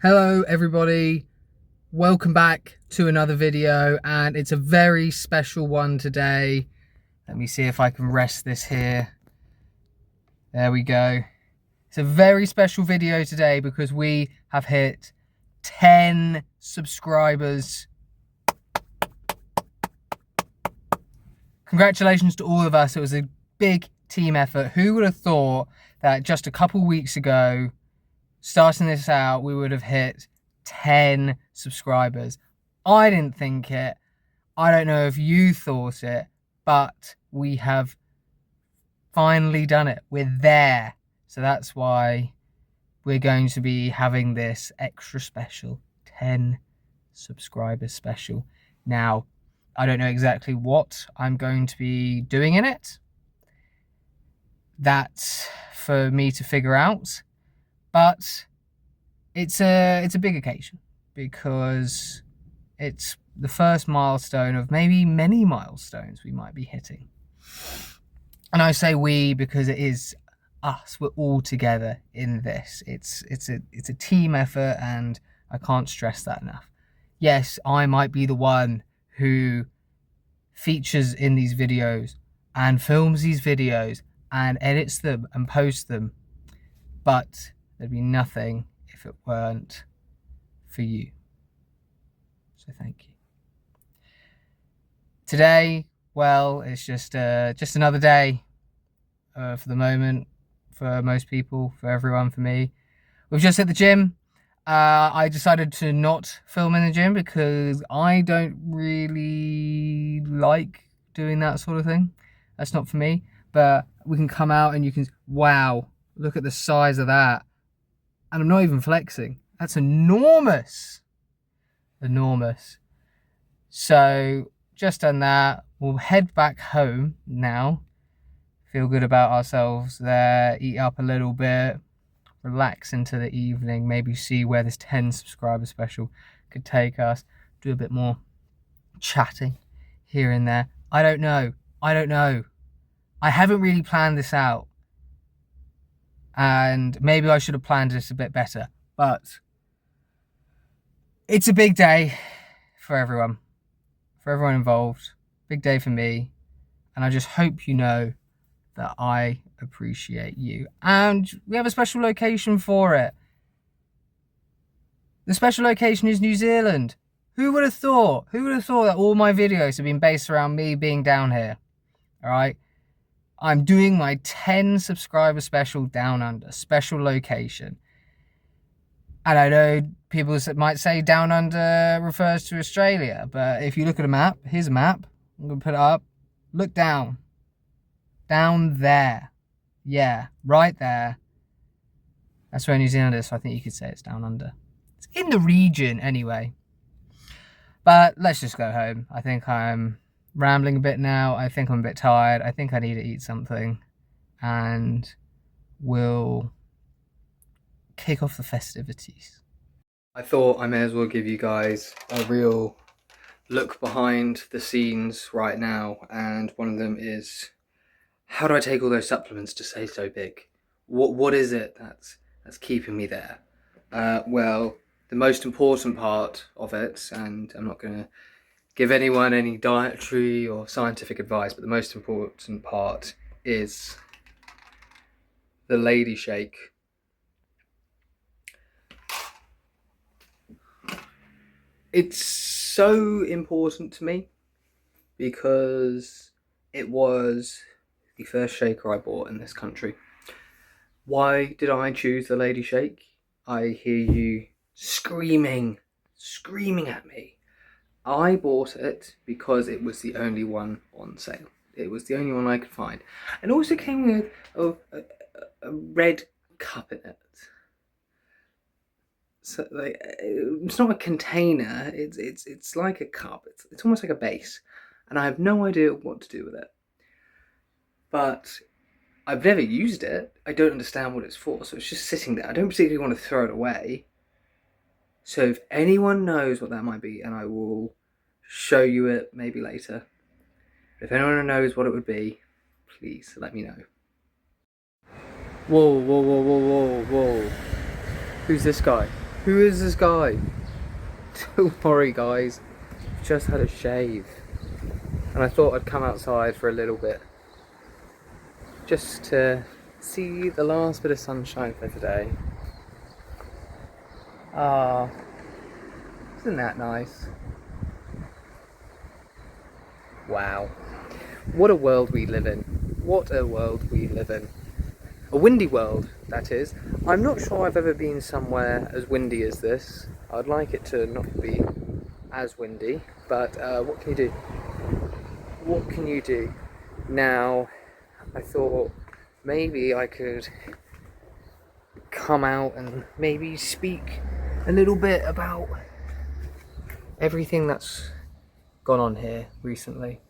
Hello everybody, welcome back to another video, and it's a very special one today. Let me see if I can rest this here. There we go. It's a very special video today because we have hit 10 subscribers. Congratulations to all of us. It was a big team effort. Who would have thought that just a couple weeks ago, starting this out, we would have hit 10 subscribers. I didn't think it. I don't know if you thought it, but we have finally done it. We're there. So that's why we're going to be having this extra special 10 subscribers special. Now, I don't know exactly what I'm going to be doing in it. That's for me to figure out. But it's a big occasion because it's the first milestone of maybe many milestones we might be hitting. And I say we because it is us. We're all together in this. It's a team effort, and I can't stress that enough. Yes, I might be the one who features in these videos and films these videos and edits them and posts them, but there'd be nothing if it weren't for you. So thank you. Today, well, it's just another day for the moment, for most people, for everyone, for me. We've just hit the gym. I decided to not film in the gym because I don't really like doing that sort of thing. That's not for me. But we can come out and you can, wow, look at the size of that. And I'm not even flexing. That's enormous. Enormous. So just done that. We'll head back home now. Feel good about ourselves there. Eat up a little bit. Relax into the evening. Maybe see where this 10 subscriber special could take us. Do a bit more chatting here and there. I don't know. I haven't really planned this out. And maybe I should have planned this a bit better. But it's a big day for everyone involved. Big day for me. And I just hope you know that I appreciate you. And we have a special location for it. The special location is New Zealand. Who would have thought? Who would have thought that all my videos have been based around me being down here? All right. I'm doing my 10 subscriber special down under, special location. And I know people might say down under refers to Australia, but if you look at a map, here's a map. I'm going to put it up. Look down. Down there. Yeah, right there. That's where New Zealand is, so I think you could say it's down under. It's in the region anyway. But let's just go home. I think I'm rambling a bit now. I think I'm a bit tired. I think I need to eat something, and we'll kick off the festivities. I thought I may as well give you guys a real look behind the scenes right now, and one of them is, how do I take all those supplements to stay so big? What is it that's keeping me there? Well, the most important part of it, and I'm not going to give anyone any dietary or scientific advice, but the most important part is the lady shake. It's so important to me because it was the first shaker I bought in this country. Why did I choose the lady shake? I hear you screaming at me. I bought it because it was the only one on sale. It was the only one I could find. And also came with a red cup in it. So like, it's not a container, it's like a cup. It's almost like a base. And I have no idea what to do with it. But I've never used it. I don't understand what it's for. So it's just sitting there. I don't particularly want to throw it away. So if anyone knows what that might be, and I will show you it maybe later. If anyone knows what it would be, please let me know. Whoa. Who's this guy? Who is this guy? Don't worry guys, just had a shave. And I thought I'd come outside for a little bit. Just to see the last bit of sunshine for today. Ah, isn't that nice? Wow. What a world we live in. What a world we live in. A windy world, that is. I'm not sure I've ever been somewhere as windy as this. I'd like it to not be as windy, but what can you do? What can you do? Now, I thought maybe I could come out and maybe speak a little bit about everything that's gone on here recently.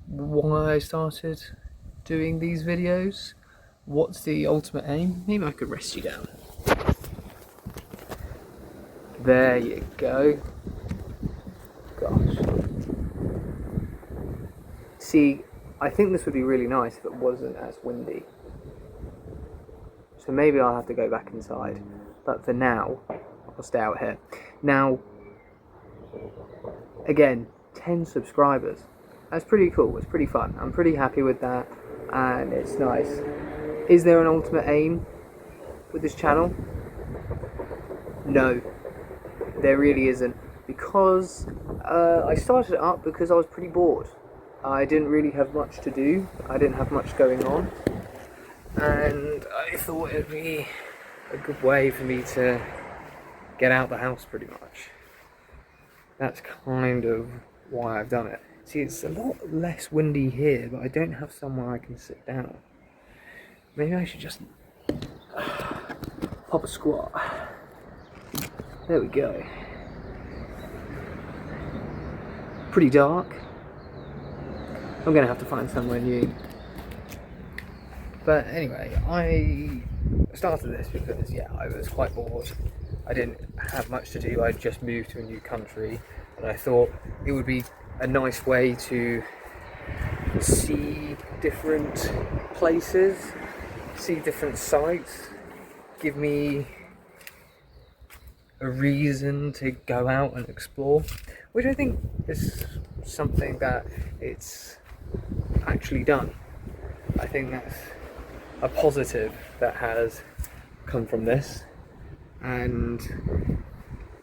Why I started doing these videos. What's the ultimate aim? Maybe I could rest you down. There you go. Gosh. See, I think this would be really nice if it wasn't as windy. So maybe I'll have to go back inside. But for now, I'll stay out here. Now, again, 10 subscribers. That's pretty cool. It's pretty fun. I'm pretty happy with that. And it's nice. Is there an ultimate aim with this channel? No, there really isn't, because I started it up because I was pretty bored. I didn't really have much to do, I didn't have much going on, and I thought it'd be a good way for me to get out the house pretty much. That's kind of why I've done it. See, it's a lot less windy here, but I don't have somewhere I can sit down. Maybe I should just pop a squat. There we go. Pretty dark. I'm gonna have to find somewhere new. But anyway, I started this because, yeah, I was quite bored. I didn't have much to do. I'd just moved to a new country, and I thought it would be a nice way to see different places, see different sights, give me a reason to go out and explore, which I think is something that it's actually done. I think that's a positive that has come from this, and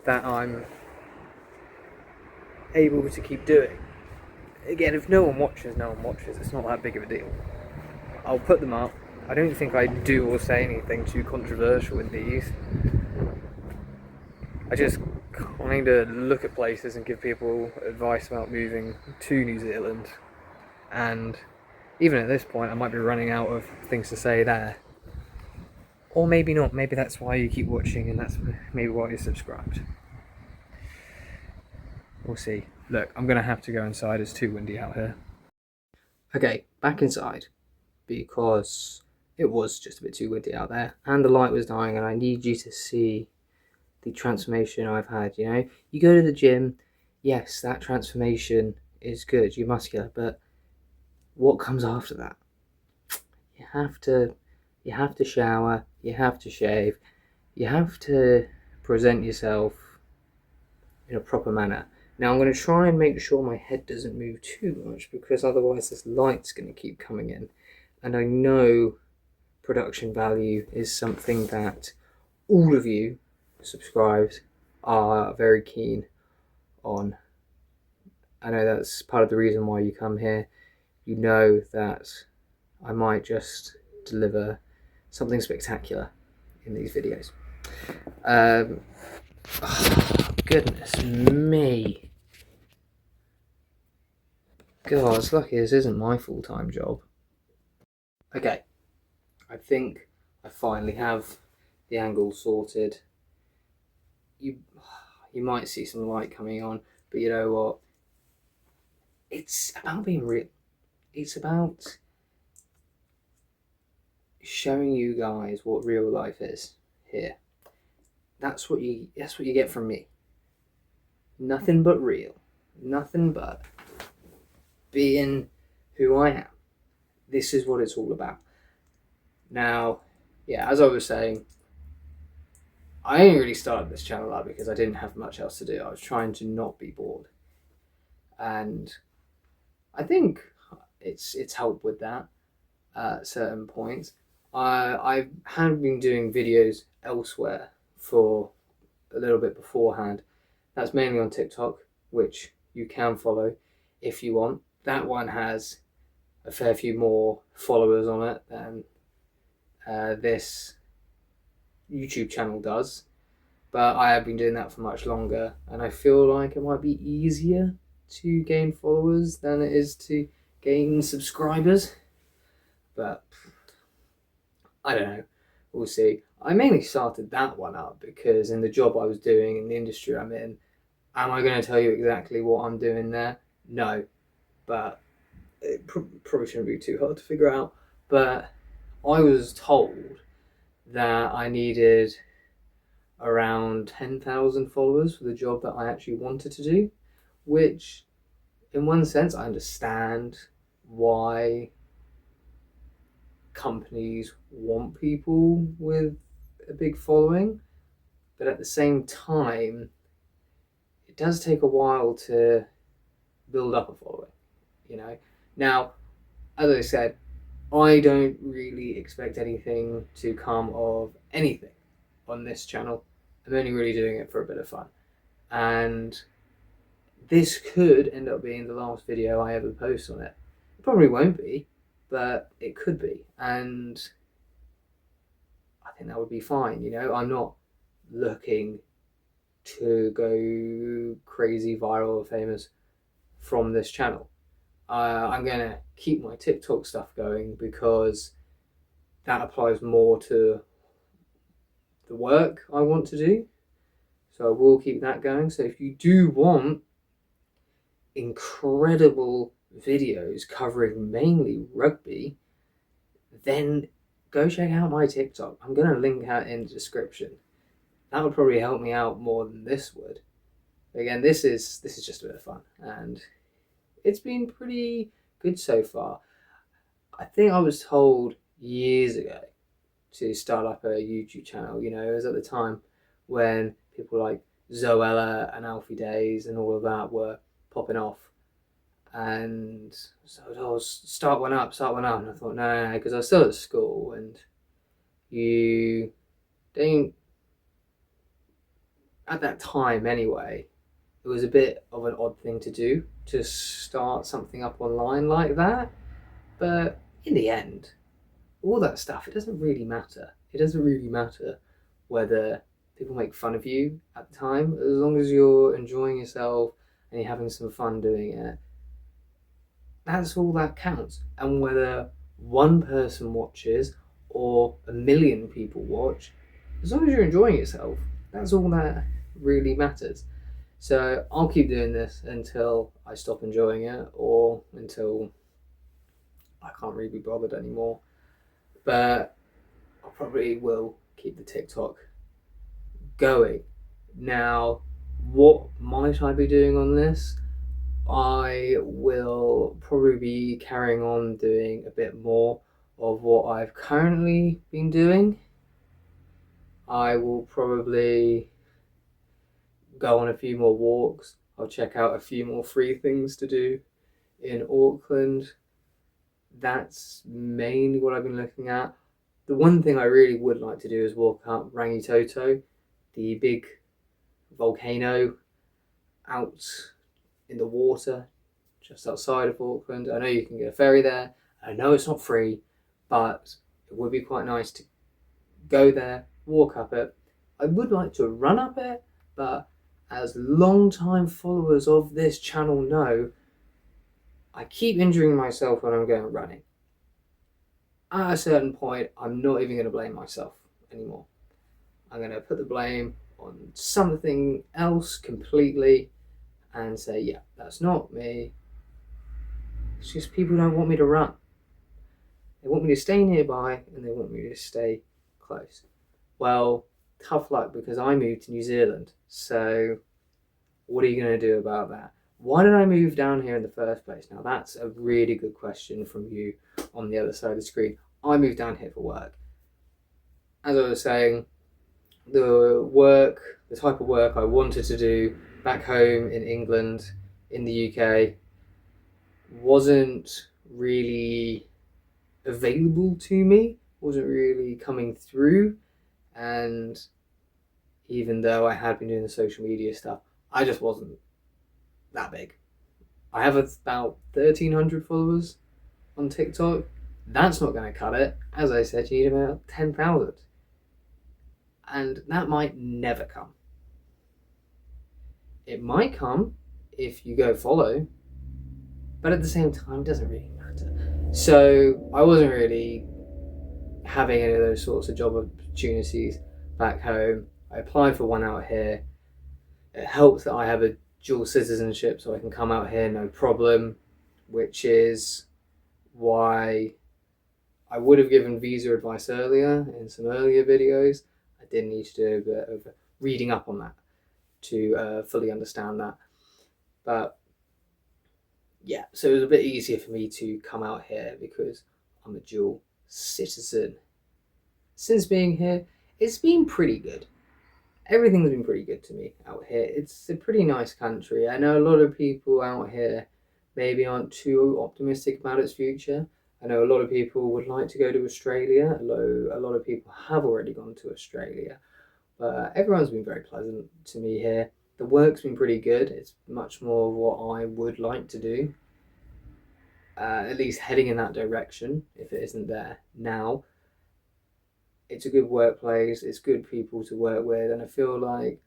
that I'm able to keep doing. Again, if no one watches, no one watches. It's not that big of a deal. I'll put them up. I don't think I do or say anything too controversial in these. I just kind of look at places and give people advice about moving to New Zealand, and even at this point I might be running out of things to say there. Or maybe not, maybe that's why you keep watching and that's maybe why you're subscribed. We'll see. Look, I'm going to have to go inside, it's too windy out here. Okay, back inside, because it was just a bit too windy out there and the light was dying, and I need you to see the transformation I've had. You know, you go to the gym, yes, that transformation is good, you're muscular, but what comes after that? You have to shower, you have to shave, you have to present yourself in a proper manner. Now I'm going to try and make sure my head doesn't move too much, because otherwise this light's going to keep coming in, and I know production value is something that all of you subscribed are very keen on. I know that's part of the reason why you come here. You know that I might just deliver something spectacular in these videos. Oh, goodness me. God, it's lucky this isn't my full-time job. Okay, I think I finally have the angle sorted. You might see some light coming on, but you know what? It's about being real. It's about showing you guys what real life is here. That's what you get from me. Nothing but real. Nothing but being who I am. This is what it's all about. Now, yeah, as I was saying, I only really started this channel up because I didn't have much else to do. I was trying to not be bored, and I think it's helped with that at certain points. I had been doing videos elsewhere for a little bit beforehand. That's mainly on TikTok, which you can follow if you want. That one has a fair few more followers on it than this YouTube channel does. But I have been doing that for much longer, and I feel like it might be easier to gain followers than it is to gain subscribers. But I don't know. We'll see. I mainly started that one up because in the job I was doing, in the industry I'm in, am I going to tell you exactly what I'm doing there? No. But it probably shouldn't be too hard to figure out. But I was told that I needed around 10,000 followers for the job that I actually wanted to do, which in one sense I understand why companies want people with a big following, but at the same time it does take a while to build up a following, you know. Now, as I said, I don't really expect anything to come of anything on this channel. I'm only really doing it for a bit of fun, and this could end up being the last video I ever post on it. It probably won't be, but it could be, and I think that would be fine. You know, I'm not looking to go crazy viral or famous from this channel. I'm gonna keep my TikTok stuff going because that applies more to the work I want to do. So I will keep that going. So if you do want incredible videos covering mainly rugby, then go check out my TikTok. I'm going to link that in the description. That would probably help me out more than this would. Again, this is just a bit of fun, and it's been pretty good so far. I think I was told years ago to start up a YouTube channel. You know, it was at the time when people like Zoella and Alfie Days and all of that were popping off, and so I was start one up, and I thought no, because I was still at school, and you don't at that time anyway. It was a bit of an odd thing to do to start something up online like that, but in the end, all that stuff, it doesn't really matter. It doesn't really matter whether people make fun of you at the time, as long as you're enjoying yourself and you're having some fun doing it. That's all that counts. And whether one person watches or a million people watch, as long as you're enjoying yourself, that's all that really matters. So I'll keep doing this until I stop enjoying it or until I can't really be bothered anymore. But I probably will keep the TikTok going. Now, what might I be doing on this? I will probably be carrying on doing a bit more of what I've currently been doing. I will probably go on a few more walks. I'll check out a few more free things to do in Auckland. That's mainly what I've been looking at. The one thing I really would like to do is walk up Rangitoto, the big volcano out in the water just outside of Auckland. I know you can get a ferry there. I know it's not free, but it would be quite nice to go there, walk up it. I would like to run up it, but as long-time followers of this channel know, I keep injuring myself when I'm going running. At a certain point, I'm not even going to blame myself anymore. I'm going to put the blame on something else completely and say, yeah, that's not me. It's just people don't want me to run. They want me to stay nearby and they want me to stay close. Well, tough luck, because I moved to New Zealand. So what are you going to do about that? Why did I move down here in the first place? Now, that's a really good question from you on the other side of the screen. I moved down here for work. As I was saying, the type of work I wanted to do back home in England, in the UK, wasn't really available to me, wasn't really coming through. And even though I had been doing the social media stuff, I just wasn't that big. I have about 1,300 followers on TikTok. That's not going to cut it. As I said, you need about 10,000. And that might never come. It might come if you go follow, but at the same time, it doesn't really matter. So I wasn't really having any of those sorts of job opportunities back home. I applied for one out here. It helps that I have a dual citizenship, so I can come out here no problem, which is why I would have given visa advice earlier in some earlier videos. I did need to do a bit of reading up on that to fully understand that. But yeah, so it was a bit easier for me to come out here because I'm a dual citizen. Since being here, it's been pretty good. Everything's been pretty good to me out here. It's a pretty nice country. I know a lot of people out here maybe aren't too optimistic about its future. I know a lot of people would like to go to Australia, although a lot of people have already gone to Australia. But everyone's been very pleasant to me here. The work's been pretty good. It's much more what I would like to do. At least heading in that direction, if it isn't there now. It's a good workplace, it's good people to work with, and I feel like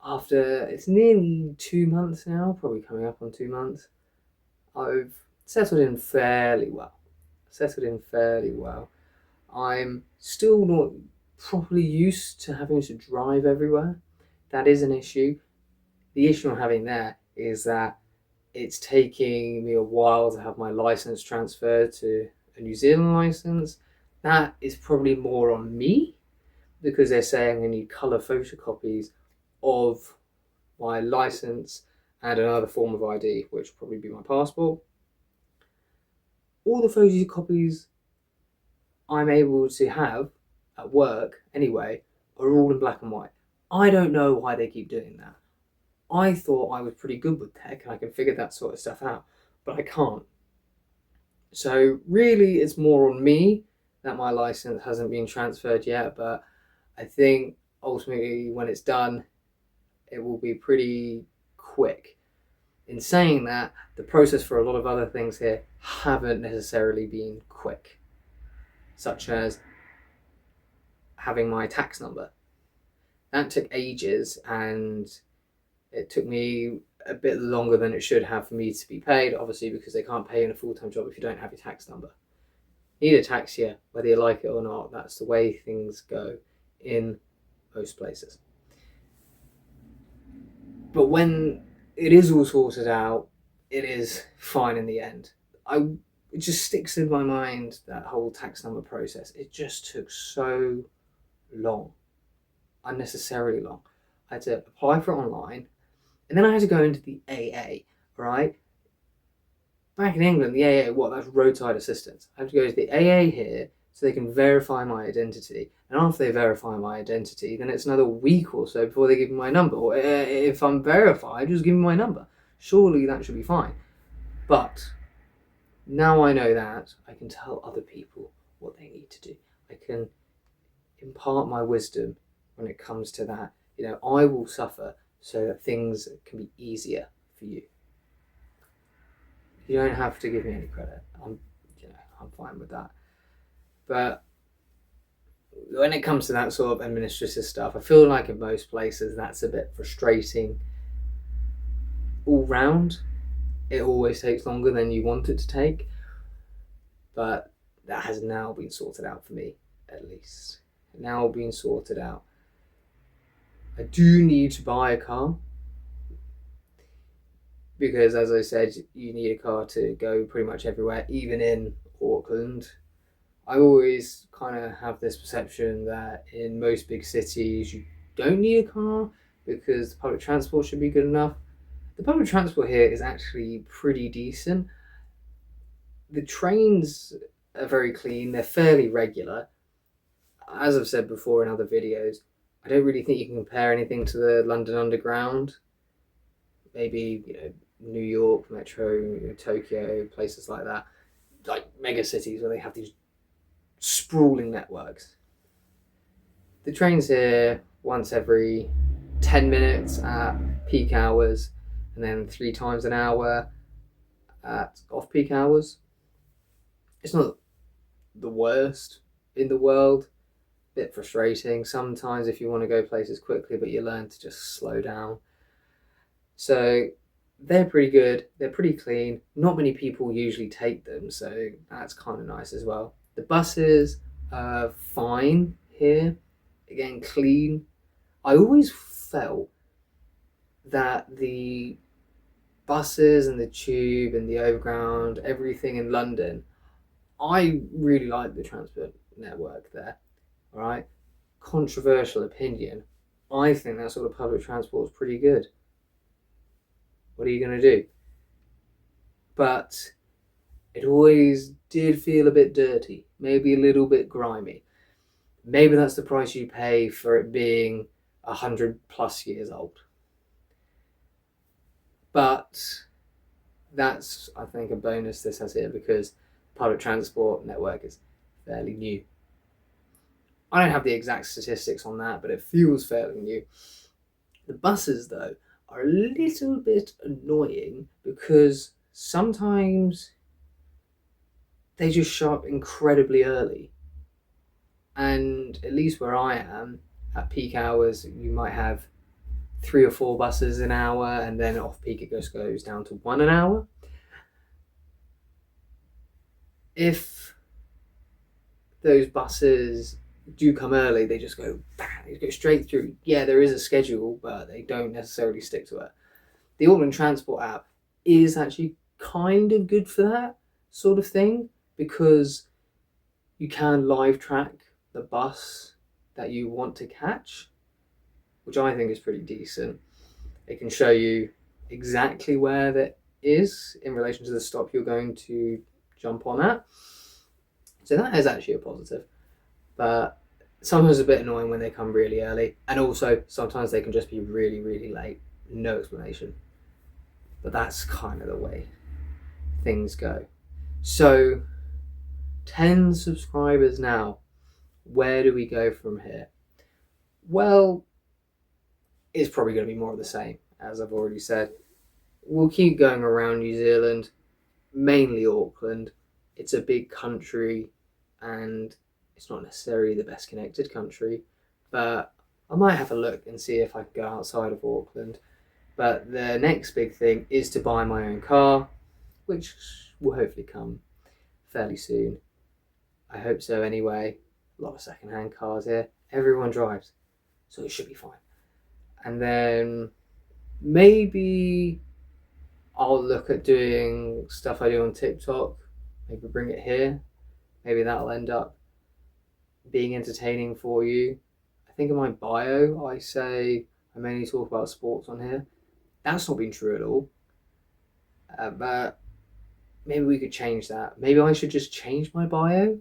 after it's nearly 2 months now, probably coming up on 2 months, I've settled in fairly well. I'm still not properly used to having to drive everywhere. That is an issue. The issue I'm having there is that it's taking me a while to have my license transferred to a New Zealand license. That is probably more on me because they're saying I need colour photocopies of my license and another form of ID, which will probably be my passport. All the photocopies I'm able to have at work anyway are all in black and white. I don't know why they keep doing that. I thought I was pretty good with tech and I could figure that sort of stuff out, but I can't. So really it's more on me that my license hasn't been transferred yet, but I think ultimately when it's done, it will be pretty quick. In saying that, the process for a lot of other things here haven't necessarily been quick, such as having my tax number. That took ages and it took me a bit longer than it should have for me to be paid, obviously because they can't pay in a full-time job if you don't have your tax number. You need a tax year, whether you like it or not. That's the way things go in most places. But when it is all sorted out, it is fine in the end. It just sticks in my mind, that whole tax number process. It just took so long, unnecessarily long. I had to apply for it online, and then I had to go into the AA, right? Back in England, the AA, that's roadside assistance. I have to go to the AA here so they can verify my identity. And after they verify my identity, then it's another week or so before they give me my number. Or if I'm verified, just give me my number. Surely that should be fine. But now I know that, I can tell other people what they need to do. I can impart my wisdom when it comes to that. I will suffer so that things can be easier for you. You don't have to give me any credit. I'm fine with that. But when it comes to that sort of administrative stuff, I feel like in most places that's a bit frustrating all round. It always takes longer than you want it to take. But that has now been sorted out for me, at least. Now being sorted out. I do need to buy a car. Because as I said, you need a car to go pretty much everywhere, even in Auckland. I always kind of have this perception that in most big cities you don't need a car because public transport should be good enough. The public transport here is actually pretty decent. The trains are very clean, they're fairly regular. As I've said before in other videos, I don't really think you can compare anything to the London Underground. Maybe, New York, Metro, Tokyo, places like that. Like mega cities where they have these sprawling networks. The trains here once every 10 minutes at peak hours, and then 3 times an hour at off-peak hours. It's not the worst in the world. A bit frustrating sometimes if you want to go places quickly, but you learn to just slow down. So they're pretty good. They're pretty clean. Not many people usually take them, so that's kind of nice as well. The buses are fine here. Again, clean. I always felt that the buses and the tube and the overground, everything in London, I really like the transport network there. All right, controversial opinion. I think that sort of public transport is pretty good. What are you going to do? But it always did feel a bit dirty, maybe a little bit grimy. Maybe that's the price you pay for it being 100+ years old. But that's, I think, a bonus this has here because the public transport network is fairly new. I don't have the exact statistics on that, but it feels fairly new. The buses, though, are a little bit annoying because sometimes they just show up incredibly early. And at least where I am, at peak hours, you might have 3 or 4 buses an hour, and then off peak it just goes down to 1 an hour. If those buses do come early, they just go straight through. Yeah, there is a schedule, but they don't necessarily stick to it. The Auckland Transport app is actually kind of good for that sort of thing because you can live track the bus that you want to catch, which I think is pretty decent. It can show you exactly where that is in relation to the stop you're going to jump on at. So that is actually a positive. But sometimes it's a bit annoying when they come really early. And also, sometimes they can just be really, really late. No explanation. But that's kind of the way things go. So, 10 subscribers now. Where do we go from here? Well, it's probably going to be more of the same, as I've already said. We'll keep going around New Zealand, mainly Auckland. It's a big country and it's not necessarily the best connected country, but I might have a look and see if I can go outside of Auckland. But the next big thing is to buy my own car, which will hopefully come fairly soon. I hope so anyway. A lot of second-hand cars here. Everyone drives, so it should be fine. And then maybe I'll look at doing stuff I do on TikTok. Maybe bring it here. Maybe that'll end up being entertaining for you. I think in my bio I say I mainly talk about sports on here. That's not been true at all. But maybe we could change that. Maybe I should just change my bio.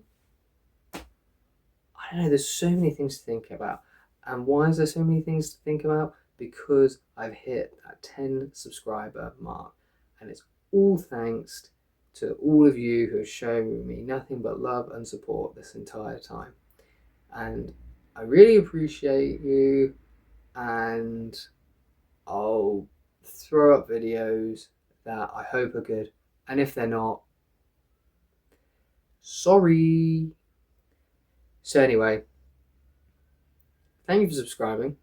I don't know, there's so many things to think about. And why is there so many things to think about? Because I've hit that 10 subscriber mark. And it's all thanks to all of you who have shown me nothing but love and support this entire time. And I really appreciate you. And I'll throw up videos that I hope are good. And if they're not, sorry. So anyway, thank you for subscribing.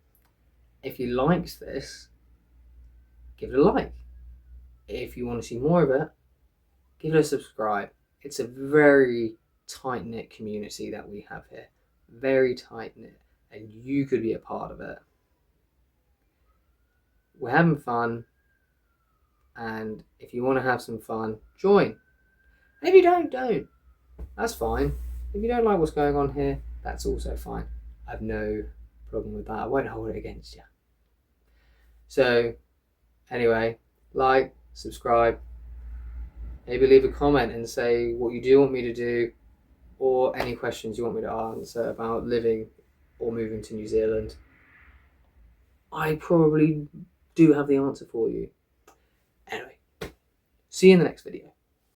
If you liked this, give it a like. If you want to see more of it, give it a subscribe. It's a very tight-knit community that we have here. Very tight-knit. And you could be a part of it. We're having fun. And if you want to have some fun, join. And if you don't. That's fine. If you don't like what's going on here, that's also fine. I have no problem with that. I won't hold it against you. So, anyway, like, subscribe, maybe leave a comment and say what you do want me to do or any questions you want me to answer about living or moving to New Zealand. I probably do have the answer for you. Anyway, see you in the next video.